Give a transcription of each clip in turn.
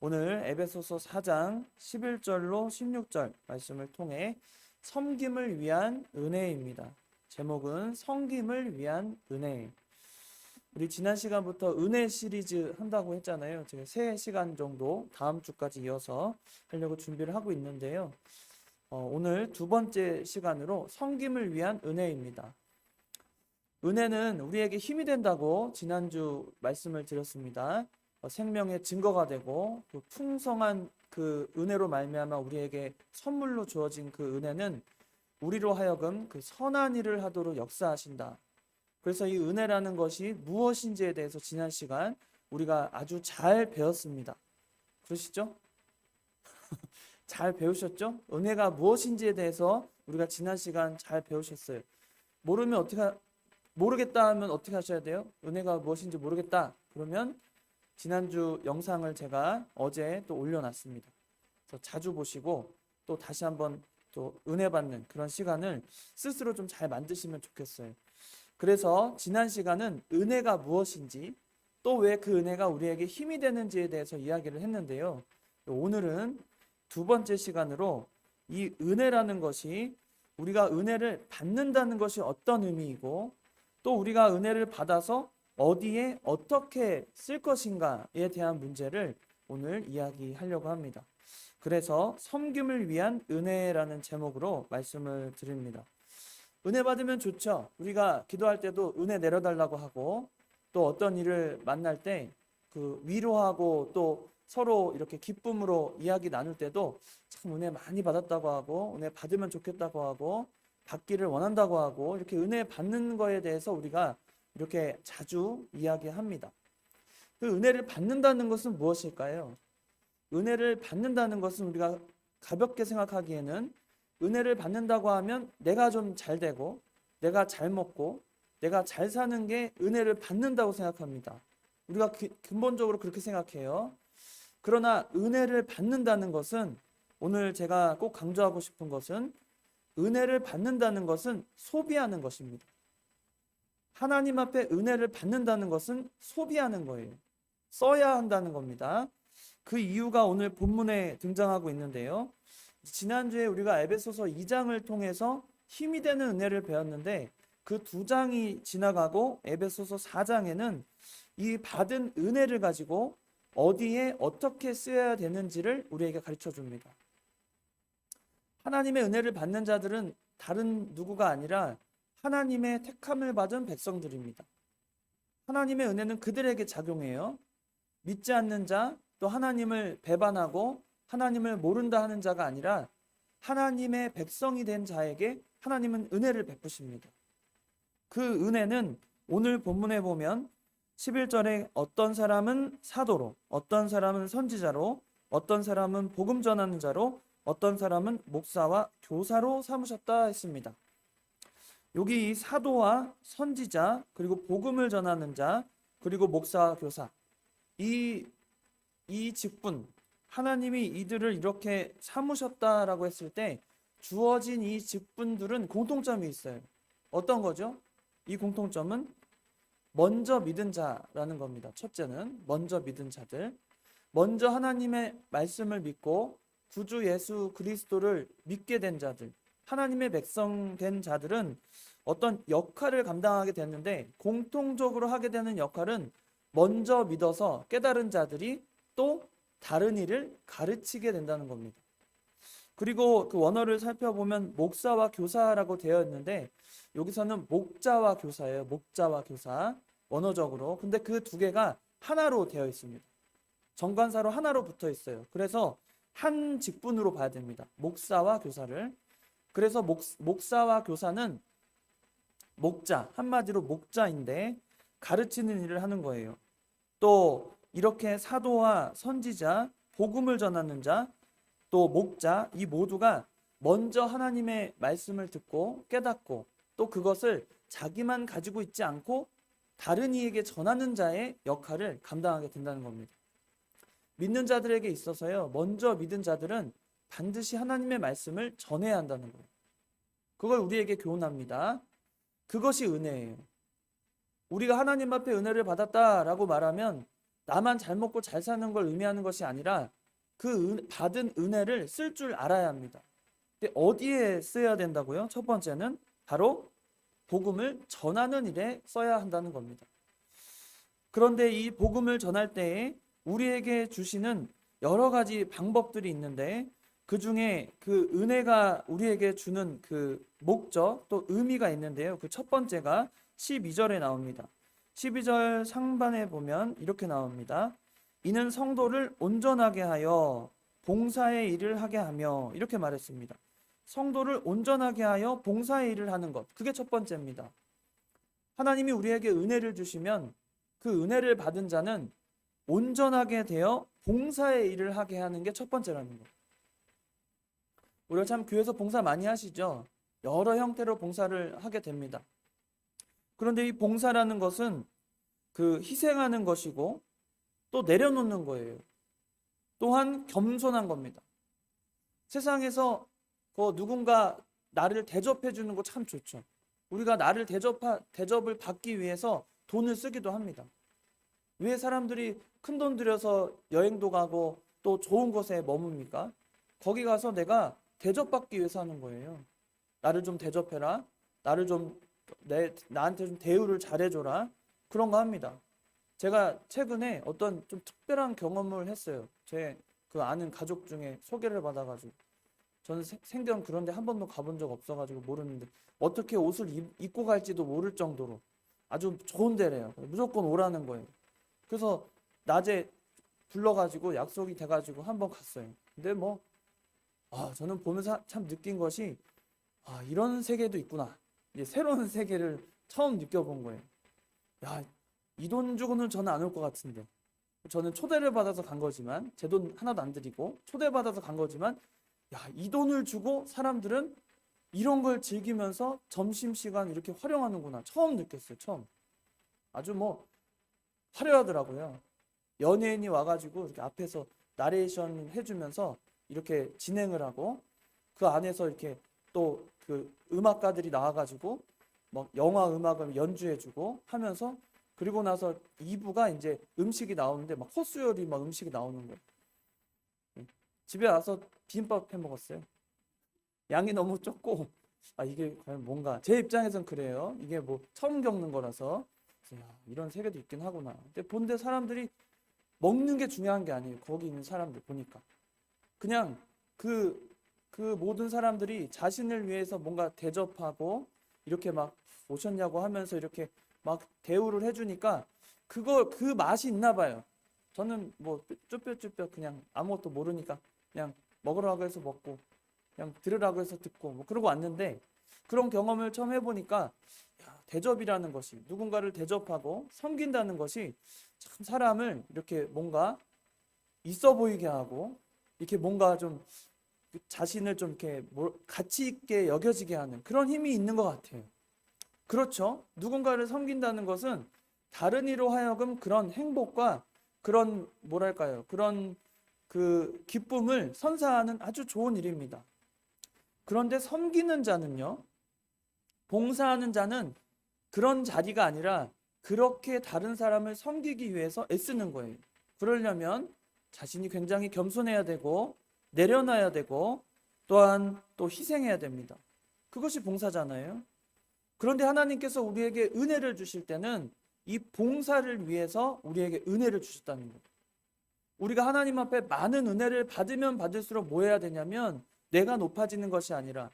오늘 에베소서 4장 11절로 16절 말씀을 통해 섬김을 위한 은혜입니다. 제목은 섬김을 위한 은혜. 우리 지난 시간부터 은혜 시리즈 한다고 했잖아요. 제가 3시간 정도 다음 주까지 이어서 하려고 준비를 하고 있는데요. 오늘 두 번째 시간으로 섬김을 위한 은혜입니다. 은혜는 우리에게 힘이 된다고 지난주 말씀을 드렸습니다. 생명의 증거가 되고 그 풍성한 그 은혜로 말미암아 우리에게 선물로 주어진 그 은혜는 우리로 하여금 그 선한 일을 하도록 역사하신다. 그래서 이 은혜라는 것이 무엇인지에 대해서 지난 시간 우리가 아주 잘 배웠습니다. 그러시죠? 잘 배우셨죠? 은혜가 무엇인지에 대해서 우리가 지난 시간 잘 배우셨어요. 모르겠다 하면 어떻게 하셔야 돼요? 은혜가 무엇인지 모르겠다. 그러면 지난주 영상을 제가 어제 또 올려놨습니다. 그래서 자주 보시고 또 다시 한번 또 은혜 받는 그런 시간을 스스로 좀 잘 만드시면 좋겠어요. 그래서 지난 시간은 은혜가 무엇인지 또 왜 그 은혜가 우리에게 힘이 되는지에 대해서 이야기를 했는데요. 오늘은 두 번째 시간으로 이 은혜라는 것이 우리가 은혜를 받는다는 것이 어떤 의미이고 또 우리가 은혜를 받아서 어디에 어떻게 쓸 것인가에 대한 문제를 오늘 이야기하려고 합니다. 그래서 섬김을 위한 은혜라는 제목으로 말씀을 드립니다. 은혜 받으면 좋죠. 우리가 기도할 때도 은혜 내려달라고 하고 또 어떤 일을 만날 때 그 위로하고 또 서로 이렇게 기쁨으로 이야기 나눌 때도 참 은혜 많이 받았다고 하고 은혜 받으면 좋겠다고 하고 받기를 원한다고 하고 이렇게 은혜 받는 거에 대해서 우리가 이렇게 자주 이야기합니다. 그 은혜를 받는다는 것은 무엇일까요? 은혜를 받는다는 것은 우리가 가볍게 생각하기에는 은혜를 받는다고 하면 내가 좀 잘 되고 내가 잘 먹고 내가 잘 사는 게 은혜를 받는다고 생각합니다. 우리가 근본적으로 그렇게 생각해요. 그러나 은혜를 받는다는 것은 오늘 제가 꼭 강조하고 싶은 것은 은혜를 받는다는 것은 소비하는 것입니다. 하나님 앞에 은혜를 받는다는 것은 소비하는 거예요. 써야 한다는 겁니다. 그 이유가 오늘 본문에 등장하고 있는데요. 지난주에 우리가 에베소서 2장을 통해서 힘이 되는 은혜를 배웠는데 그 2장이 지나가고 에베소서 4장에는 이 받은 은혜를 가지고 어디에 어떻게 쓰여야 되는지를 우리에게 가르쳐 줍니다. 하나님의 은혜를 받는 자들은 다른 누구가 아니라 하나님의 택함을 받은 백성들입니다. 하나님의 은혜는 그들에게 작용해요. 믿지 않는 자, 또 하나님을 배반하고 하나님을 모른다 하는 자가 아니라 하나님의 백성이 된 자에게 하나님은 은혜를 베푸십니다. 그 은혜는 오늘 본문에 보면 11절에 어떤 사람은 사도로, 어떤 사람은 선지자로, 어떤 사람은 복음 전하는 자로, 어떤 사람은 목사와 교사로 삼으셨다 했습니다. 여기 이 사도와 선지자, 그리고 복음을 전하는 자, 그리고 목사와 교사, 이 직분, 하나님이 이들을 이렇게 삼으셨다라고 했을 때 주어진 이 직분들은 공통점이 있어요. 어떤 거죠? 이 공통점은 먼저 믿은 자라는 겁니다. 첫째는 먼저 믿은 자들, 먼저 하나님의 말씀을 믿고 구주 예수 그리스도를 믿게 된 자들, 하나님의 백성 된 자들은 어떤 역할을 감당하게 됐는데 공통적으로 하게 되는 역할은 먼저 믿어서 깨달은 자들이 또 다른 일을 가르치게 된다는 겁니다. 그리고 그 원어를 살펴보면 목사와 교사라고 되어 있는데 여기서는 목자와 교사예요. 목자와 교사 원어적으로. 근데 그 두 개가 하나로 되어 있습니다. 정관사로 하나로 붙어 있어요. 그래서 한 직분으로 봐야 됩니다. 목사와 교사를. 그래서 목사와 교사는 목자, 한마디로 목자인데 가르치는 일을 하는 거예요. 또 이렇게 사도와 선지자, 복음을 전하는 자, 또 목자, 이 모두가 먼저 하나님의 말씀을 듣고 깨닫고 또 그것을 자기만 가지고 있지 않고 다른 이에게 전하는 자의 역할을 감당하게 된다는 겁니다. 믿는 자들에게 있어서요, 먼저 믿은 자들은 반드시 하나님의 말씀을 전해야 한다는 거예요. 그걸 우리에게 교훈합니다. 그것이 은혜예요. 우리가 하나님 앞에 은혜를 받았다라고 말하면 나만 잘 먹고 잘 사는 걸 의미하는 것이 아니라 받은 은혜를 쓸 줄 알아야 합니다. 근데 어디에 써야 된다고요? 첫 번째는 바로 복음을 전하는 일에 써야 한다는 겁니다. 그런데 이 복음을 전할 때에 우리에게 주시는 여러 가지 방법들이 있는데 그 중에 그 은혜가 우리에게 주는 그 목적 또 의미가 있는데요. 그 첫 번째가 12절에 나옵니다. 12절 상반에 보면 이렇게 나옵니다. 이는 성도를 온전하게 하여 봉사의 일을 하게 하며 이렇게 말했습니다. 성도를 온전하게 하여 봉사의 일을 하는 것. 그게 첫 번째입니다. 하나님이 우리에게 은혜를 주시면 그 은혜를 받은 자는 온전하게 되어 봉사의 일을 하게 하는 게 첫 번째라는 거예요. 우리가 참 교회에서 봉사 많이 하시죠? 여러 형태로 봉사를 하게 됩니다. 그런데 이 봉사라는 것은 그 희생하는 것이고 또 내려놓는 거예요. 또한 겸손한 겁니다. 세상에서 누군가 나를 대접해 주는 거 참 좋죠. 우리가 나를 대접을 받기 위해서 돈을 쓰기도 합니다. 왜 사람들이 큰 돈 들여서 여행도 가고 또 좋은 곳에 머뭅니까? 거기 가서 내가 대접받기 위해서 하는 거예요. 나를 좀 대접해라. 나한테 좀 대우를 잘해줘라. 그런 거 합니다. 제가 최근에 어떤 좀 특별한 경험을 했어요. 제 그 아는 가족 중에 소개를 받아가지고 저는 생전 그런 데 한 번도 가본 적 없어가지고 모르는데 어떻게 옷을 입고 갈지도 모를 정도로 아주 좋은 데래요. 무조건 오라는 거예요. 그래서 낮에 불러가지고 약속이 돼가지고 한번 갔어요. 근데 저는 보면서 참 느낀 것이 이런 세계도 있구나. 이제 새로운 세계를 처음 느껴본 거예요. 야, 이 돈 주고는 저는 안 올 것 같은데. 저는 초대를 받아서 간 거지만 제 돈 하나도 안 드리고 초대받아서 간 거지만 이 돈을 주고 사람들은 이런 걸 즐기면서 점심시간 이렇게 활용하는구나. 처음 느꼈어요. 처음. 아주 화려하더라고요. 연예인이 와가지고 이렇게 앞에서 나레이션 해주면서 이렇게 진행을 하고 그 안에서 이렇게 또 그 음악가들이 나와가지고 영화 음악을 연주해주고 하면서 그리고 나서 2부가 이제 음식이 나오는데 코스 요리 음식이 나오는 거예요. 집에 와서 비빔밥 해 먹었어요. 양이 너무 적고 이게 과연 뭔가 제 입장에선 그래요. 이게 처음 겪는 거라서 이런 세계도 있긴 하구나. 근데 본데 사람들이 먹는 게 중요한 게 아니에요. 거기 있는 사람들 보니까 그냥 그 모든 사람들이 자신을 위해서 뭔가 대접하고 이렇게 오셨냐고 하면서 이렇게 대우를 해주니까 그 맛이 있나 봐요. 저는 쭈뼛쭈뼛 그냥 아무것도 모르니까 그냥 먹으라고 해서 먹고 그냥 들으라고 해서 듣고 그러고 왔는데 그런 경험을 처음 해보니까 대접이라는 것이 누군가를 대접하고 섬긴다는 것이 참 사람을 이렇게 뭔가 있어 보이게 하고 이렇게 뭔가 좀 자신을 좀 이렇게 가치 있게 여겨지게 하는 그런 힘이 있는 것 같아요. 그렇죠. 누군가를 섬긴다는 것은 다른 이로 하여금 그런 행복과 그런 그런 그 기쁨을 선사하는 아주 좋은 일입니다. 그런데 섬기는 자는요, 봉사하는 자는 그런 자리가 아니라 그렇게 다른 사람을 섬기기 위해서 애쓰는 거예요. 그러려면 자신이 굉장히 겸손해야 되고 내려놔야 되고 또한 또 희생해야 됩니다. 그것이 봉사잖아요. 그런데 하나님께서 우리에게 은혜를 주실 때는 이 봉사를 위해서 우리에게 은혜를 주셨다는 거예요. 우리가 하나님 앞에 많은 은혜를 받으면 받을수록 뭐 해야 되냐면 내가 높아지는 것이 아니라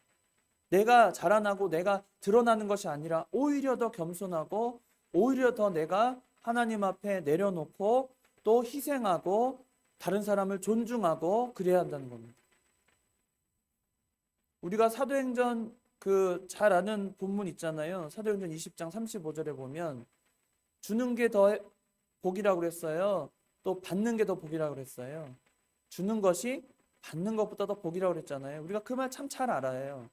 내가 자라나고 내가 드러나는 것이 아니라 오히려 더 겸손하고 오히려 더 내가 하나님 앞에 내려놓고 또 희생하고 다른 사람을 존중하고 그래야 한다는 겁니다. 우리가 사도행전 잘 아는 본문 있잖아요. 사도행전 20장 35절에 보면 주는 게 더 복이라고 그랬어요. 또 받는 게 더 복이라고 그랬어요. 주는 것이 받는 것보다 더 복이라고 그랬잖아요. 우리가 그 말 참 잘 알아요.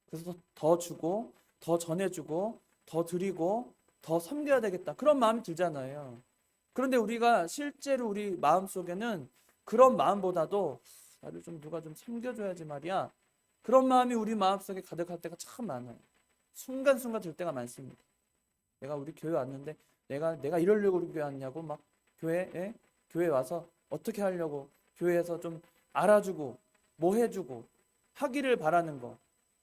그래서 더 주고 더 전해주고 더 드리고 더 섬겨야 되겠다. 그런 마음이 들잖아요. 그런데 우리가 실제로 우리 마음속에는 그런 마음보다도 나를 누가 좀 섬겨줘야지 말이야. 그런 마음이 우리 마음속에 가득할 때가 참 많아요. 순간순간 들 때가 많습니다. 내가 우리 교회 왔는데 내가 이러려고 우리 교회 왔냐고 교회에 와서 어떻게 하려고 교회에서 좀 알아주고 뭐 해주고 하기를 바라는 거,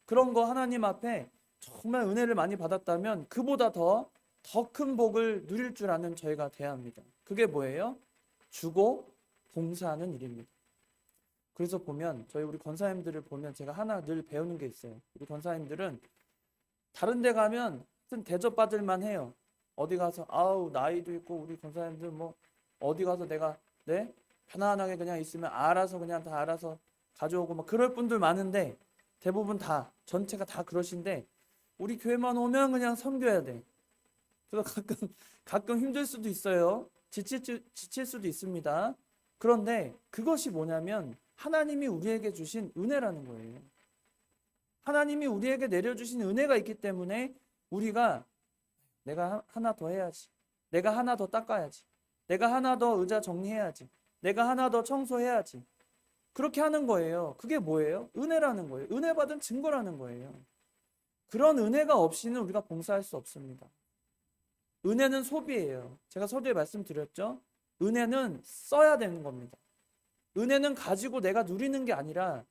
그런 거 하나님 앞에 정말 은혜를 많이 받았다면 그보다 더 큰 복을 누릴 줄 아는 저희가 돼야 합니다. 그게 뭐예요? 주고 봉사하는 일입니다. 그래서 보면 우리 권사님들을 보면 제가 하나 늘 배우는 게 있어요. 우리 권사님들은 다른 데 가면 대접받을 만 해요. 어디 가서 아우 나이도 있고 우리 권사님들 뭐 어디 가서 내가 편안하게 그냥 있으면 알아서 그냥 다 알아서 가져오고 막 그럴 분들 많은데, 대부분 다 전체가 다 그러신데 우리 교회만 오면 그냥 섬겨야 돼. 그래서 가끔 힘들 수도 있어요. 지칠 수도 있습니다. 그런데 그것이 뭐냐면 하나님이 우리에게 주신 은혜라는 거예요. 하나님이 우리에게 내려주신 은혜가 있기 때문에 우리가 내가 하나 더 해야지, 내가 하나 더 닦아야지, 내가 하나 더 의자 정리해야지, 내가 하나 더 청소해야지, 그렇게 하는 거예요. 그게 뭐예요? 은혜라는 거예요. 은혜 받은 증거라는 거예요. 그런 은혜가 없이는 우리가 봉사할 수 없습니다. 은혜는 소비예요. 제가 서두에 말씀드렸죠. 은혜는 써야 되는 겁니다. 은혜는 가지고 내가 누리는 게 아니라,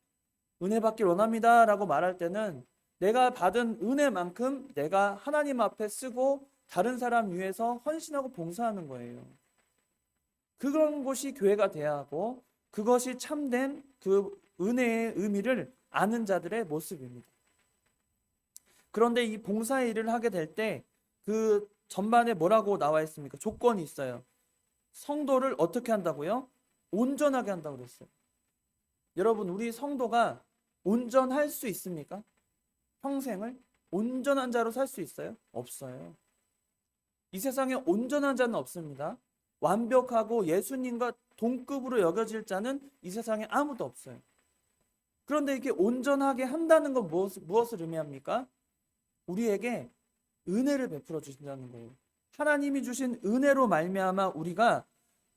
은혜 받길 원합니다 라고 말할 때는 내가 받은 은혜만큼 내가 하나님 앞에 쓰고 다른 사람 위해서 헌신하고 봉사하는 거예요. 그런 곳이 교회가 돼야 하고, 그것이 참된 그 은혜의 의미를 아는 자들의 모습입니다. 그런데 이 봉사의 일을 하게 될 때 그 전반에 뭐라고 나와 있습니까? 조건이 있어요. 성도를 어떻게 한다고요? 온전하게 한다고 그랬어요. 여러분, 우리 성도가 온전할 수 있습니까? 평생을 온전한 자로 살 수 있어요? 없어요. 이 세상에 온전한 자는 없습니다. 완벽하고 예수님과 동급으로 여겨질 자는 이 세상에 아무도 없어요. 그런데 이렇게 온전하게 한다는 건 무엇을 의미합니까? 우리에게 은혜를 베풀어 주신다는 거예요. 하나님이 주신 은혜로 말미암아 우리가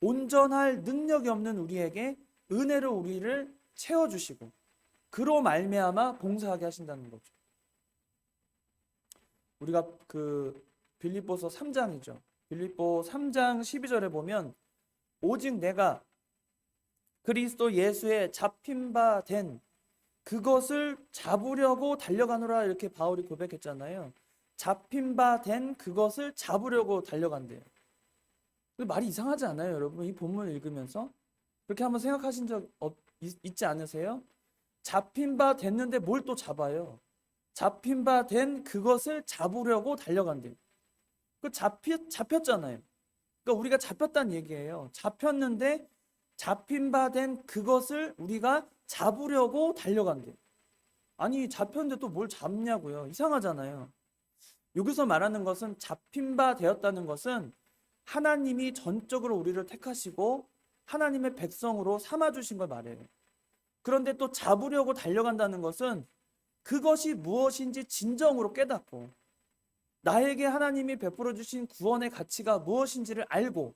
온전할 능력이 없는 우리에게 은혜로 우리를 채워주시고, 그로 말미암아 봉사하게 하신다는 거죠. 우리가 그 빌립보서 3장이죠. 빌립보 3장 12절에 보면 오직 내가 그리스도 예수의 잡힌 바 된 그것을 잡으려고 달려가노라, 이렇게 바울이 고백했잖아요. 잡힌 바 된 그것을 잡으려고 달려간대요. 말이 이상하지 않아요, 여러분? 이 본문을 읽으면서 그렇게 한번 생각하신 적 있지 않으세요? 잡힌 바 됐는데 뭘 또 잡아요? 잡힌 바 된 그것을 잡으려고 달려간대요. 잡혔잖아요. 그러니까 우리가 잡혔다는 얘기예요. 잡혔는데 잡힌 바 된 그것을 우리가 잡으려고 달려간대요. 아니, 잡혔는데 또 뭘 잡냐고요? 이상하잖아요. 여기서 말하는 것은, 잡힌 바 되었다는 것은 하나님이 전적으로 우리를 택하시고 하나님의 백성으로 삼아주신 걸 말해요. 그런데 또 잡으려고 달려간다는 것은 그것이 무엇인지 진정으로 깨닫고, 나에게 하나님이 베풀어 주신 구원의 가치가 무엇인지를 알고,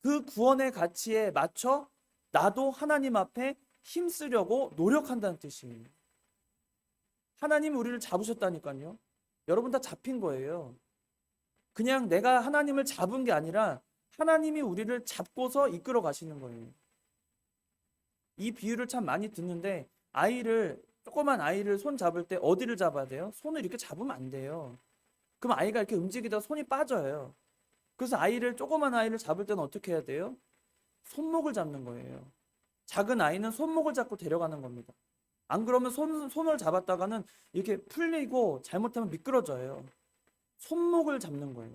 그 구원의 가치에 맞춰 나도 하나님 앞에 힘쓰려고 노력한다는 뜻이에요. 하나님이 우리를 잡으셨다니까요. 여러분 다 잡힌 거예요. 그냥 내가 하나님을 잡은 게 아니라 하나님이 우리를 잡고서 이끌어 가시는 거예요. 이 비유를 참 많이 듣는데, 조그만 아이를 손 잡을 때 어디를 잡아야 돼요? 손을 이렇게 잡으면 안 돼요. 그럼 아이가 이렇게 움직이다가 손이 빠져요. 그래서 조그만 아이를 잡을 때는 어떻게 해야 돼요? 손목을 잡는 거예요. 작은 아이는 손목을 잡고 데려가는 겁니다. 안 그러면 손을 잡았다가는 이렇게 풀리고 잘못하면 미끄러져요. 손목을 잡는 거예요.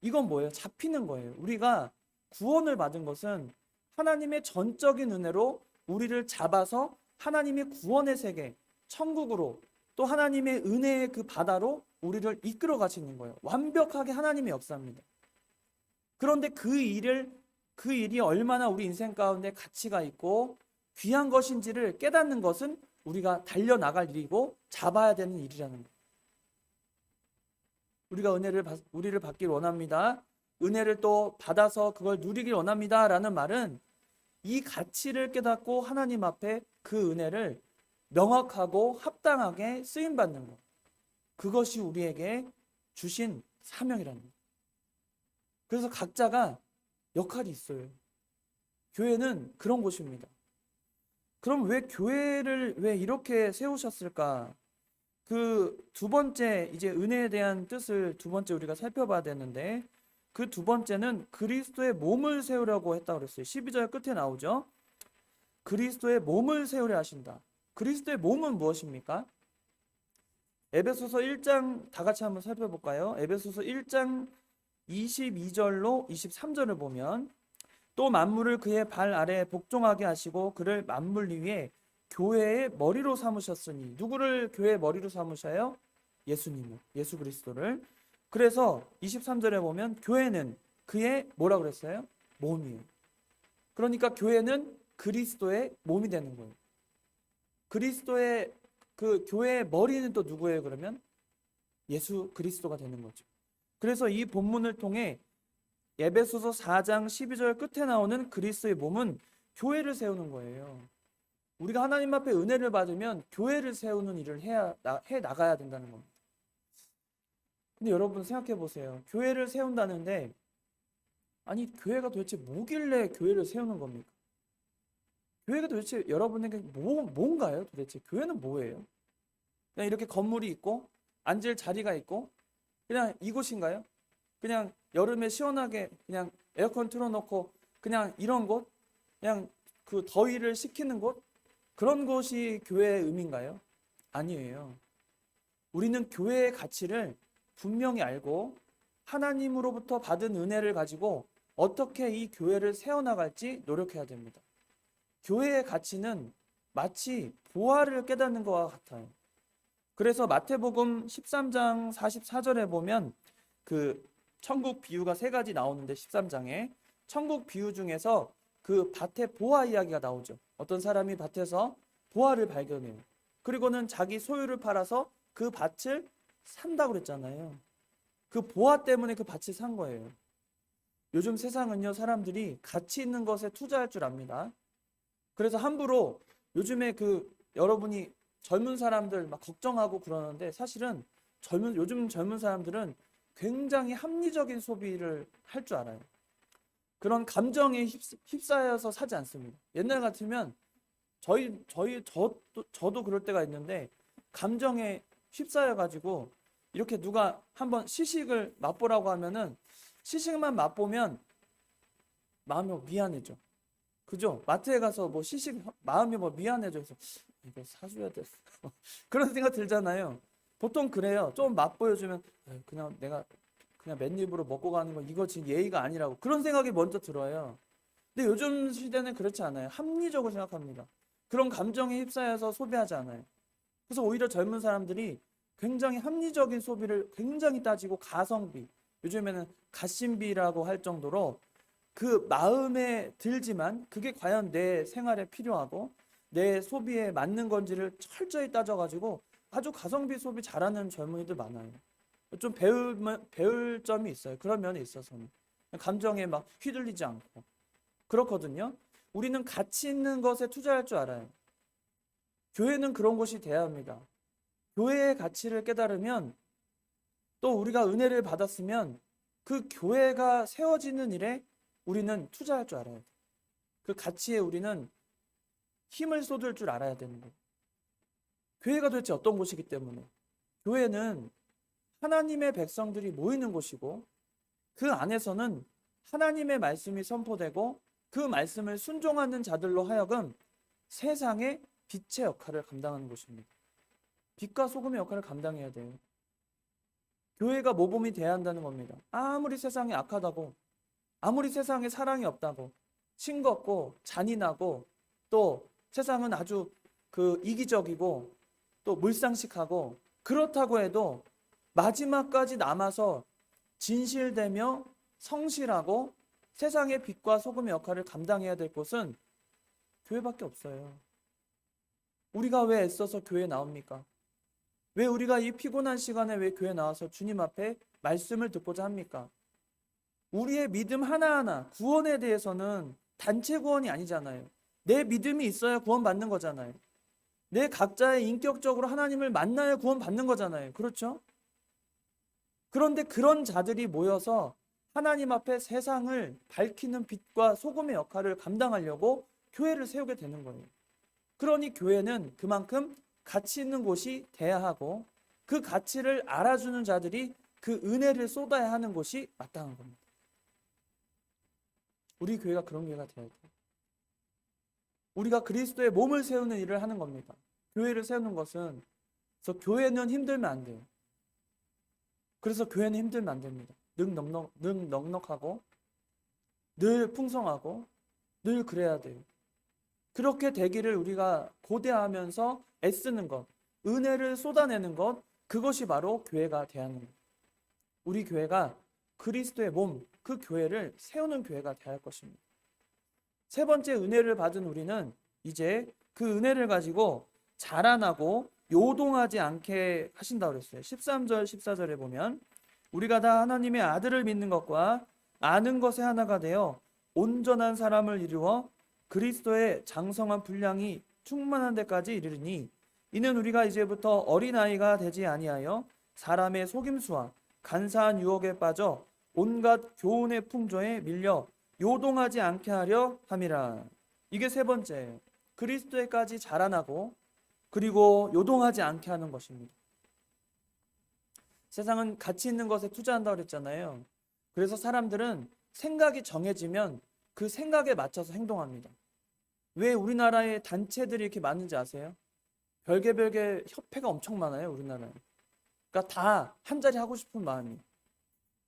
이건 뭐예요? 잡히는 거예요. 우리가 구원을 받은 것은 하나님의 전적인 은혜로 우리를 잡아서 하나님의 구원의 세계, 천국으로, 또 하나님의 은혜의 그 바다로 우리를 이끌어 가시는 거예요. 완벽하게 하나님의 역사입니다. 그런데 그 일이 얼마나 우리 인생 가운데 가치가 있고 귀한 것인지를 깨닫는 것은 우리가 달려나갈 일이고 잡아야 되는 일이라는 거예요. 우리가 우리를 받길 원합니다. 은혜를 또 받아서 그걸 누리길 원합니다 라는 말은 이 가치를 깨닫고 하나님 앞에 그 은혜를 명확하고 합당하게 쓰임받는 것, 그것이 우리에게 주신 사명이라는 거예요. 그래서 각자가 역할이 있어요. 교회는 그런 곳입니다. 그럼 왜 교회를 왜 이렇게 세우셨을까? 그 두 번째, 이제 은혜에 대한 뜻을 두 번째 우리가 살펴봐야 되는데, 그 두 번째는 그리스도의 몸을 세우려고 했다고 그랬어요. 12절 끝에 나오죠. 그리스도의 몸을 세우려 하신다. 그리스도의 몸은 무엇입니까? 에베소서 1장 다 같이 한번 살펴볼까요? 에베소서 1장 22절로 23절을 보면, 또 만물을 그의 발 아래에 복종하게 하시고 그를 만물 위에 교회의 머리로 삼으셨으니, 누구를 교회의 머리로 삼으셔요? 예수님을, 예수 그리스도를. 그래서 23절에 보면 교회는 그의 뭐라 그랬어요? 몸이에요. 그러니까 교회는 그리스도의 몸이 되는 거예요. 그리스도의 그 교회의 머리는 또 누구예요? 그러면 예수 그리스도가 되는 거죠. 그래서 이 본문을 통해 에베소서 4장 12절 끝에 나오는 그리스도의 몸은 교회를 세우는 거예요. 우리가 하나님 앞에 은혜를 받으면 교회를 세우는 일을 해 나가야 된다는 겁니다. 근데 여러분 생각해 보세요. 교회를 세운다는데, 아니 교회가 도대체 뭐길래 교회를 세우는 겁니까? 교회가 도대체 여러분에게 뭔가요? 도대체 교회는 뭐예요? 그냥 이렇게 건물이 있고 앉을 자리가 있고 그냥 이곳인가요? 그냥 여름에 시원하게 그냥 에어컨 틀어놓고 그냥 이런 곳? 그냥 그 더위를 식히는 곳? 그런 곳이 교회의 의미인가요? 아니에요. 우리는 교회의 가치를 분명히 알고 하나님으로부터 받은 은혜를 가지고 어떻게 이 교회를 세워나갈지 노력해야 됩니다. 교회의 가치는 마치 보화를 깨닫는 것과 같아요. 그래서 마태복음 13장 44절에 보면 그 천국 비유가 세 가지 나오는데, 13장에 천국 비유 중에서 그 밭의 보화 이야기가 나오죠. 어떤 사람이 밭에서 보화를 발견해요. 그리고는 자기 소유를 팔아서 그 밭을 산다고 그랬잖아요. 그 보화 때문에 그 밭을 산 거예요. 요즘 세상은요, 사람들이 가치 있는 것에 투자할 줄 압니다. 그래서 함부로 요즘에 그 여러분이 젊은 사람들 막 걱정하고 그러는데, 사실은 요즘 젊은 사람들은 굉장히 합리적인 소비를 할 줄 알아요. 그런 감정에 휩싸여서 사지 않습니다. 옛날 같으면 저도 그럴 때가 있는데, 감정에 휩싸여 가지고 이렇게 누가 한번 시식을 맛보라고 하면은 시식만 맛보면 마음이 미안해져. 그죠? 마트에 가서 뭐 시식 마음이 미안해져. 그래서 이거 사줘야 돼. 그런 생각 들잖아요. 보통 그래요. 좀 맛보여주면 그냥 내가 그냥 맨입으로 먹고 가는 거 이거 지금 예의가 아니라고, 그런 생각이 먼저 들어요. 근데 요즘 시대는 그렇지 않아요. 합리적으로 생각합니다. 그런 감정에 휩싸여서 소비하지 않아요. 그래서 오히려 젊은 사람들이 굉장히 합리적인 소비를 굉장히 따지고, 가성비, 요즘에는 가심비라고 할 정도로 그 마음에 들지만 그게 과연 내 생활에 필요하고 내 소비에 맞는 건지를 철저히 따져가지고 아주 가성비 소비 잘하는 젊은이들 많아요. 좀 배울 점이 있어요. 그런 면에 있어서는 감정에 막 휘둘리지 않고 그렇거든요. 우리는 가치 있는 것에 투자할 줄 알아요. 교회는 그런 곳이 돼야 합니다. 교회의 가치를 깨달으면, 또 우리가 은혜를 받았으면 그 교회가 세워지는 일에 우리는 투자할 줄 알아야 돼. 그 가치에 우리는 힘을 쏟을 줄 알아야 되는 거예요. 교회가 도대체 어떤 곳이기 때문에, 교회는 하나님의 백성들이 모이는 곳이고, 그 안에서는 하나님의 말씀이 선포되고 그 말씀을 순종하는 자들로 하여금 세상의 빛의 역할을 감당하는 곳입니다. 빛과 소금의 역할을 감당해야 돼요. 교회가 모범이 돼야 한다는 겁니다. 아무리 세상이 악하다고, 아무리 세상에 사랑이 없다고, 싱겁고 잔인하고, 또 세상은 아주 이기적이고 또 물상식하고 그렇다고 해도 마지막까지 남아서 진실되며 성실하고 세상의 빛과 소금의 역할을 감당해야 될 곳은 교회밖에 없어요. 우리가 왜 애써서 교회에 나옵니까? 왜 우리가 이 피곤한 시간에 왜 교회에 나와서 주님 앞에 말씀을 듣고자 합니까? 우리의 믿음 하나하나, 구원에 대해서는 단체 구원이 아니잖아요. 내 믿음이 있어야 구원받는 거잖아요. 내 각자의 인격적으로 하나님을 만나야 구원받는 거잖아요. 그렇죠? 그런데 그런 자들이 모여서 하나님 앞에 세상을 밝히는 빛과 소금의 역할을 감당하려고 교회를 세우게 되는 거예요. 그러니 교회는 그만큼 가치 있는 곳이 돼야 하고 그 가치를 알아주는 자들이 그 은혜를 쏟아야 하는 곳이 마땅한 겁니다. 우리 교회가 그런 교회가 되어야 돼요. 우리가 그리스도의 몸을 세우는 일을 하는 겁니다. 교회를 세우는 것은, 그래서 교회는 힘들면 안 돼요. 그래서 교회는 힘들면 안 됩니다. 늘 넉넉하고 늘 풍성하고 늘 그래야 돼요. 그렇게 되기를 우리가 고대하면서 애쓰는 것, 은혜를 쏟아내는 것, 그것이 바로 교회가 돼야 하는 것. 우리 교회가 그리스도의 몸, 그 교회를 세우는 교회가 돼야 할 것입니다. 세 번째, 은혜를 받은 우리는 이제 그 은혜를 가지고 자라나고 요동하지 않게 하신다고 그랬어요. 13절, 14절에 보면 우리가 다 하나님의 아들을 믿는 것과 아는 것에 하나가 되어 온전한 사람을 이루어 그리스도의 장성한 분량이 충만한 데까지 이르리니 이는 우리가 이제부터 어린아이가 되지 아니하여 사람의 속임수와 간사한 유혹에 빠져 온갖 교훈의 풍조에 밀려 요동하지 않게 하려 함이라. 이게 세 번째예요. 그리스도에까지 자라나고 그리고 요동하지 않게 하는 것입니다. 세상은 가치 있는 것에 투자한다고 그랬잖아요. 그래서 사람들은 생각이 정해지면 그 생각에 맞춰서 행동합니다. 왜 우리나라에 단체들이 이렇게 많은지 아세요? 별개 협회가 엄청 많아요, 우리나라에. 그러니까 다 한 자리 하고 싶은 마음이.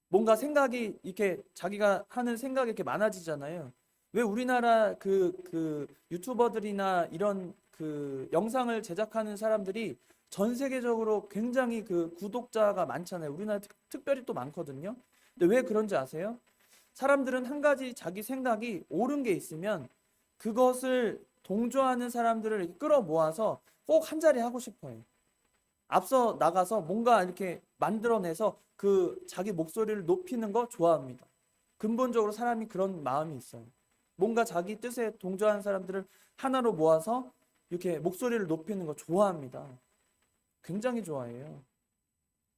뭔가 생각이 이렇게 자기가 하는 생각이 이렇게 많아지잖아요. 왜 우리나라 그 유튜버들이나 이런 그 영상을 제작하는 사람들이 전 세계적으로 굉장히 그 구독자가 많잖아요. 우리나라 특별히 또 많거든요. 근데 왜 그런지 아세요? 사람들은 한 가지 자기 생각이 옳은 게 있으면 그것을 동조하는 사람들을 이렇게 끌어모아서 꼭 한 자리 하고 싶어요. 앞서 나가서 뭔가 이렇게 만들어내서 그 자기 목소리를 높이는 거 좋아합니다. 근본적으로 사람이 그런 마음이 있어요. 뭔가 자기 뜻에 동조하는 사람들을 하나로 모아서 이렇게 목소리를 높이는 거 좋아합니다. 굉장히 좋아해요.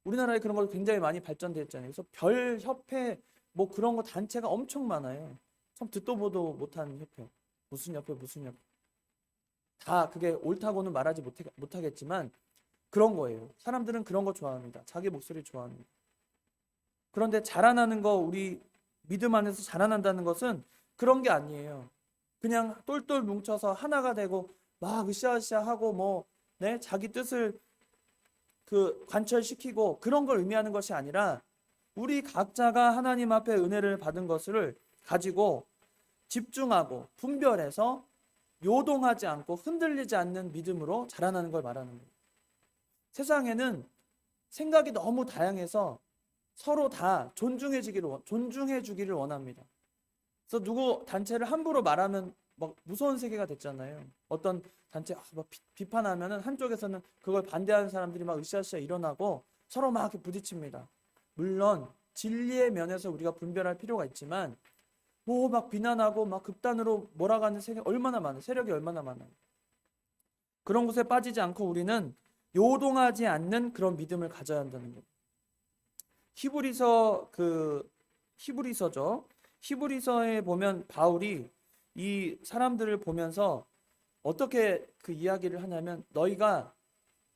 우리나라에 그런 거 굉장히 많이 발전되어 있잖아요. 그래서 별 협회 뭐 그런 거 단체가 엄청 많아요. 참 듣도 보도 못한 협회. 무슨 협회 무슨 협회. 다 그게 옳다고는 말하지 못하겠지만 그런 거예요. 사람들은 그런 거 좋아합니다. 자기 목소리 좋아합니다. 그런데 자라나는 거, 우리 믿음 안에서 자라난다는 것은 그런 게 아니에요. 그냥 똘똘 뭉쳐서 하나가 되고 막 으쌰으쌰 하고 뭐 자기 뜻을 그 관철시키고 그런 걸 의미하는 것이 아니라 우리 각자가 하나님 앞에 은혜를 받은 것을 가지고 집중하고 분별해서 요동하지 않고 흔들리지 않는 믿음으로 자라나는 걸 말하는 거예요. 세상에는 생각이 너무 다양해서 서로 다 존중해 주기를 원합니다. 그래서 누구 단체를 함부로 말하면 막 무서운 세계가 됐잖아요. 어떤 단체 막 비판하면은 한쪽에서는 그걸 반대하는 사람들이 막 으쌰으쌰 일어나고 서로 막 이렇게 부딪힙니다. 물론 진리의 면에서 우리가 분별할 필요가 있지만 뭐 막 비난하고 막 극단으로 몰아가는 세력이 얼마나 많아요. 그런 곳에 빠지지 않고 우리는 요동하지 않는 그런 믿음을 가져야 한다는 거예요. 히브리서죠. 히브리서에 보면 바울이 이 사람들을 보면서 어떻게 그 이야기를 하냐면 너희가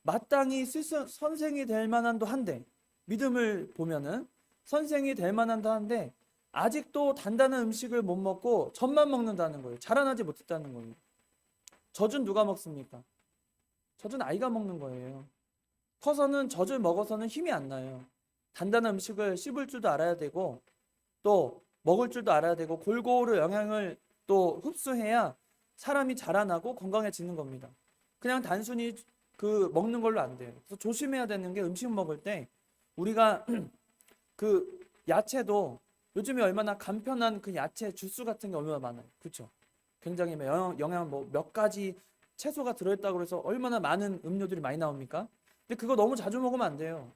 마땅히 선생이 될 만한도 한데 믿음을 보면은 선생이 될 만한도 한데 아직도 단단한 음식을 못 먹고 젖만 먹는다는 거예요. 자라나지 못했다는 거예요. 젖은 누가 먹습니까? 젖은 아이가 먹는 거예요. 커서는 젖을 먹어서는 힘이 안 나요. 단단한 음식을 씹을 줄도 알아야 되고 또 먹을 줄도 알아야 되고 골고루 영양을 또 흡수해야 사람이 자라나고 건강해지는 겁니다. 그냥 단순히 그 먹는 걸로 안 돼요. 그래서 조심해야 되는 게 음식 먹을 때 우리가 그 야채도 요즘에 얼마나 간편한 그 야채 주스 같은 게 얼마나 많아요. 그렇죠? 굉장히 영양 뭐 몇 가지 채소가 들어있다고 해서 얼마나 많은 음료들이 많이 나옵니까? 근데 그거 너무 자주 먹으면 안 돼요.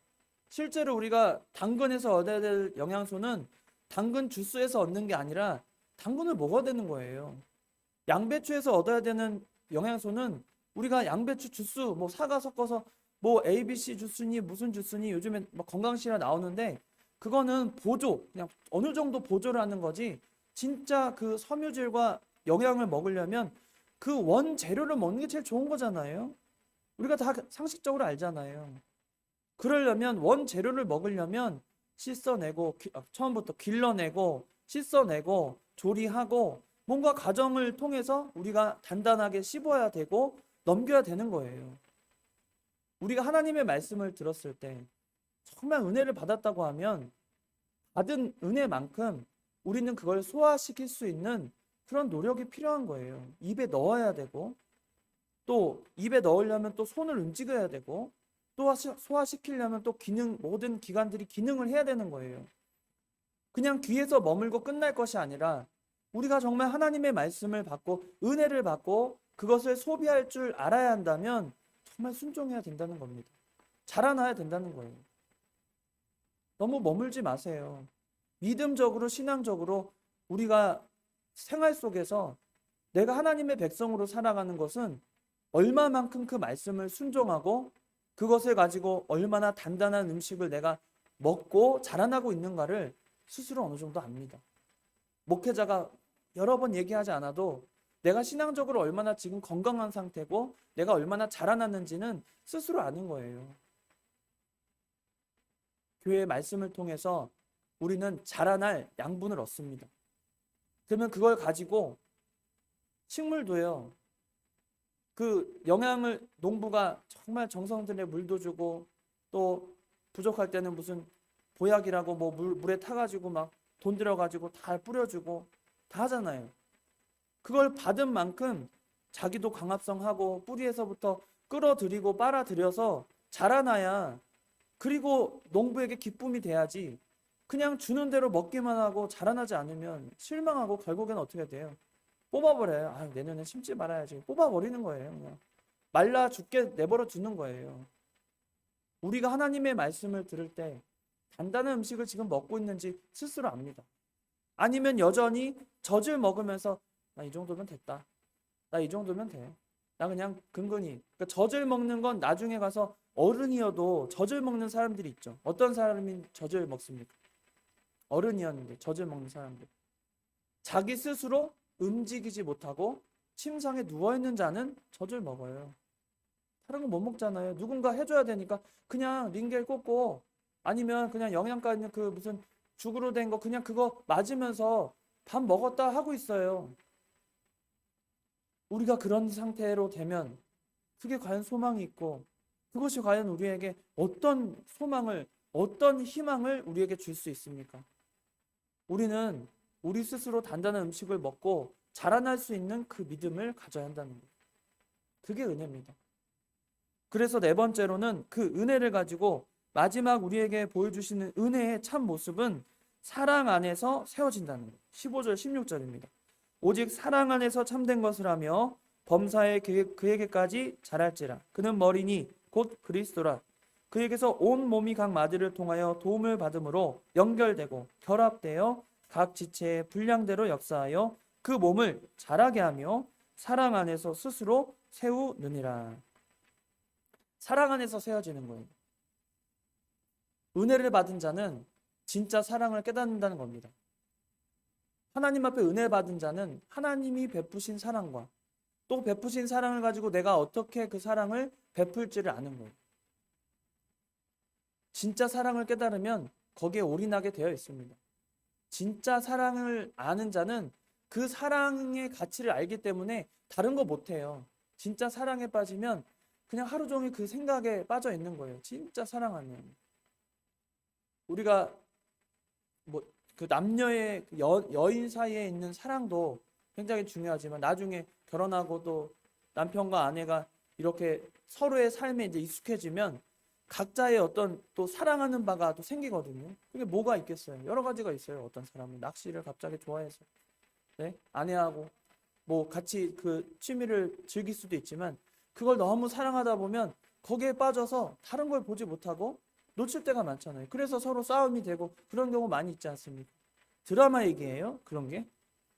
실제로 우리가 당근에서 얻어야 될 영양소는 당근 주스에서 얻는 게 아니라 당근을 먹어야 되는 거예요. 양배추에서 얻어야 되는 영양소는 우리가 양배추 주스 뭐 사과 섞어서 뭐 ABC 주스니 무슨 주스니 요즘에 막 건강식이라 나오는데 그거는 보조, 그냥 어느 정도 보조를 하는 거지. 진짜 그 섬유질과 영양을 먹으려면 그 원재료를 먹는 게 제일 좋은 거잖아요. 우리가 다 상식적으로 알잖아요. 그러려면 원재료를 먹으려면 씻어내고 처음부터 길러내고 씻어내고 조리하고 뭔가 과정을 통해서 우리가 단단하게 씹어야 되고 넘겨야 되는 거예요. 우리가 하나님의 말씀을 들었을 때 정말 은혜를 받았다고 하면 받은 은혜만큼 우리는 그걸 소화시킬 수 있는 그런 노력이 필요한 거예요. 입에 넣어야 되고 또 입에 넣으려면 또 손을 움직여야 되고 또 소화시키려면 또 모든 기관들이 기능을 해야 되는 거예요. 그냥 귀에서 머물고 끝날 것이 아니라 우리가 정말 하나님의 말씀을 받고 은혜를 받고 그것을 소비할 줄 알아야 한다면 정말 순종해야 된다는 겁니다. 자라나야 된다는 거예요. 너무 머물지 마세요. 믿음적으로 신앙적으로 우리가 생활 속에서 내가 하나님의 백성으로 살아가는 것은 얼마만큼 그 말씀을 순종하고 그것을 가지고 얼마나 단단한 음식을 내가 먹고 자라나고 있는가를 스스로 어느 정도 압니다. 목회자가 여러 번 얘기하지 않아도 내가 신앙적으로 얼마나 지금 건강한 상태고 내가 얼마나 자라났는지는 스스로 아는 거예요. 교회의 말씀을 통해서 우리는 자라날 양분을 얻습니다. 그러면 그걸 가지고 식물도요. 그 영양을 농부가 정말 정성 들여 물도 주고 또 부족할 때는 무슨 보약이라고 뭐 물에 타가지고 막 돈 들여가지고 다 뿌려주고 다 하잖아요. 그걸 받은 만큼 자기도 강합성하고 뿌리에서부터 끌어들이고 빨아들여서 자라나야 그리고 농부에게 기쁨이 돼야지 그냥 주는 대로 먹기만 하고 자라나지 않으면 실망하고 결국엔 어떻게 돼요? 뽑아버려요. 아, 내년에 심지 말아야지. 뽑아버리는 거예요. 그냥 말라 죽게 내버려 두는 거예요. 우리가 하나님의 말씀을 들을 때 단단한 음식을 지금 먹고 있는지 스스로 압니다. 아니면 여전히 젖을 먹으면서 나 이 정도면 됐다. 나 이 정도면 돼. 나 그냥 근근히. 그러니까 젖을 먹는 건 나중에 가서 어른이어도 젖을 먹는 사람들이 있죠. 어떤 사람이 젖을 먹습니까? 어른이었는데 젖을 먹는 사람들. 자기 스스로 움직이지 못하고 침상에 누워있는 자는 젖을 먹어요. 다른 건 못 먹잖아요. 누군가 해줘야 되니까 그냥 링겔 꽂고 아니면 그냥 영양가 있는 그 무슨 죽으로 된 거 그냥 그거 맞으면서 밥 먹었다 하고 있어요. 우리가 그런 상태로 되면 그게 과연 소망이 있고 그것이 과연 우리에게 어떤 소망을 어떤 희망을 우리에게 줄 수 있습니까? 우리는 우리 스스로 단단한 음식을 먹고 자라날 수 있는 그 믿음을 가져야 한다는 거예요. 그게 은혜입니다. 그래서 네 번째로는 그 은혜를 가지고 마지막 우리에게 보여주시는 은혜의 참 모습은 사랑 안에서 세워진다는 거예요. 15절 16절입니다. 오직 사랑 안에서 참된 것을 하며 범사에 그에게까지 자랄지라. 그는 머리니 곧 그리스도라. 그에게서 온 몸이 각 마디를 통하여 도움을 받음으로 연결되고 결합되어 각 지체의 분량대로 역사하여 그 몸을 자라게 하며 사랑 안에서 스스로 세우느니라. 사랑 안에서 세워지는 거예요. 은혜를 받은 자는 진짜 사랑을 깨닫는다는 겁니다. 하나님 앞에 은혜 받은 자는 하나님이 베푸신 사랑과 또 베푸신 사랑을 가지고 내가 어떻게 그 사랑을 베풀지를 아는 거예요. 진짜 사랑을 깨달으면 거기에 올인하게 되어 있습니다. 진짜 사랑을 아는 자는 그 사랑의 가치를 알기 때문에 다른 거 못해요. 진짜 사랑에 빠지면 그냥 하루 종일 그 생각에 빠져 있는 거예요. 진짜 사랑하면. 우리가 뭐 그 남녀의 여인 사이에 있는 사랑도 굉장히 중요하지만 나중에 결혼하고 또 남편과 아내가 이렇게 서로의 삶에 이제 익숙해지면 각자의 어떤 또 사랑하는 바가 또 생기거든요. 그게 뭐가 있겠어요? 여러 가지가 있어요. 어떤 사람은 낚시를 갑자기 좋아해서 네? 아내하고 뭐 같이 그 취미를 즐길 수도 있지만 그걸 너무 사랑하다 보면 거기에 빠져서 다른 걸 보지 못하고 놓칠 때가 많잖아요. 그래서 서로 싸움이 되고 그런 경우 많이 있지 않습니까? 드라마 얘기예요. 그런 게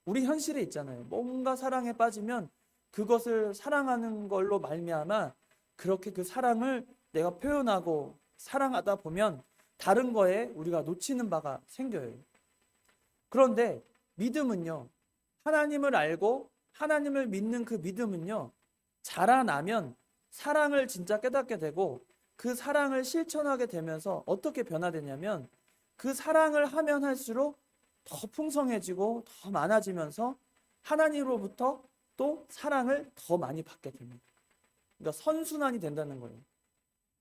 우리 현실에 있잖아요. 뭔가 사랑에 빠지면 그것을 사랑하는 걸로 말미암아 그렇게 그 사랑을 내가 표현하고 사랑하다 보면 다른 거에 우리가 놓치는 바가 생겨요. 그런데 믿음은요, 하나님을 알고 하나님을 믿는 그 믿음은요, 자라나면 사랑을 진짜 깨닫게 되고 그 사랑을 실천하게 되면서 어떻게 변화되냐면 그 사랑을 하면 할수록 더 풍성해지고 더 많아지면서 하나님으로부터 또 사랑을 더 많이 받게 됩니다. 그러니까 선순환이 된다는 거예요.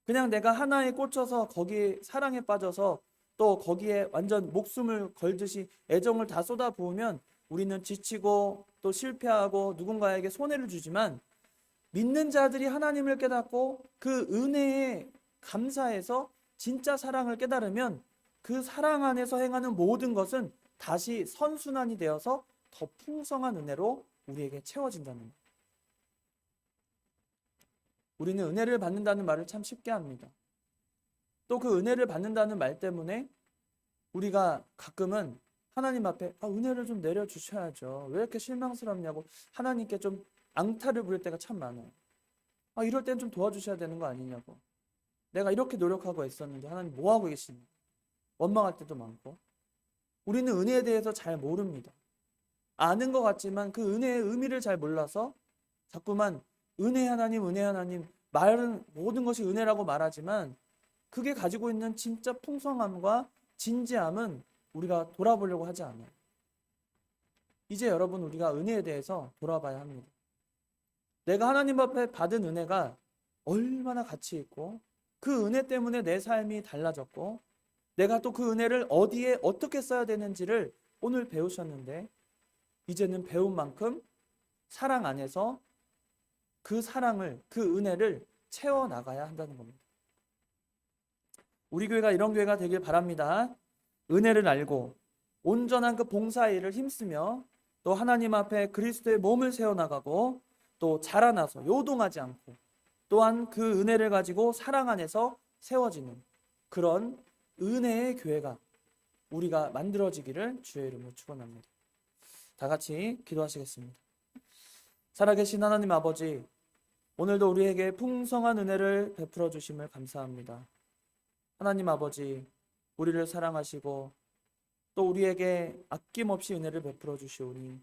그냥 내가 하나에 꽂혀서 거기에 사랑에 빠져서 또 거기에 완전 목숨을 걸듯이 애정을 다 쏟아부으면 우리는 지치고 또 실패하고 누군가에게 손해를 주지만 믿는 자들이 하나님을 깨닫고 그 은혜에 감사해서 진짜 사랑을 깨달으면 그 사랑 안에서 행하는 모든 것은 다시 선순환이 되어서 더 풍성한 은혜로 우리에게 채워진다는 거예요. 우리는 은혜를 받는다는 말을 참 쉽게 합니다. 또 그 은혜를 받는다는 말 때문에 우리가 가끔은 하나님 앞에 은혜를 좀 내려주셔야죠. 왜 이렇게 실망스럽냐고 하나님께 좀 앙탈을 부릴 때가 참 많아요. 이럴 땐 좀 도와주셔야 되는 거 아니냐고. 내가 이렇게 노력하고 있었는데 하나님 뭐 하고 계시냐. 원망할 때도 많고. 우리는 은혜에 대해서 잘 모릅니다. 아는 것 같지만 그 은혜의 의미를 잘 몰라서 자꾸만 은혜 하나님 말은 모든 것이 은혜라고 말하지만 그게 가지고 있는 진짜 풍성함과 진지함은 우리가 돌아보려고 하지 않아요. 이제 여러분 우리가 은혜에 대해서 돌아봐야 합니다. 내가 하나님 앞에 받은 은혜가 얼마나 가치 있고 그 은혜 때문에 내 삶이 달라졌고 내가 또 그 은혜를 어디에 어떻게 써야 되는지를 오늘 배우셨는데 이제는 배운 만큼 사랑 안에서 그 사랑을 그 은혜를 채워나가야 한다는 겁니다. 우리 교회가 이런 교회가 되길 바랍니다. 은혜를 알고 온전한 그 봉사일을 힘쓰며 또 하나님 앞에 그리스도의 몸을 세워나가고 또 자라나서 요동하지 않고 또한 그 은혜를 가지고 사랑 안에서 세워지는 그런 은혜의 교회가 우리가 만들어지기를 주의 이름으로 축원합니다. 다 같이 기도하시겠습니다. 살아계신 하나님 아버지, 오늘도 우리에게 풍성한 은혜를 베풀어 주심을 감사합니다. 하나님 아버지, 우리를 사랑하시고 또 우리에게 아낌없이 은혜를 베풀어 주시오니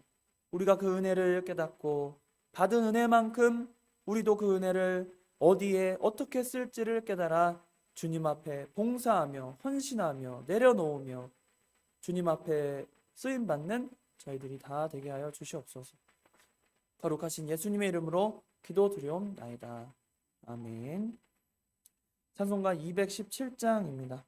우리가 그 은혜를 깨닫고 받은 은혜만큼 우리도 그 은혜를 어디에 어떻게 쓸지를 깨달아 주님 앞에 봉사하며 헌신하며 내려놓으며 주님 앞에 쓰임받는 저희들이 다 되게 하여 주시옵소서. 거룩하신 예수님의 이름으로 기도드리옵나이다. 아멘. 찬송가 217장입니다.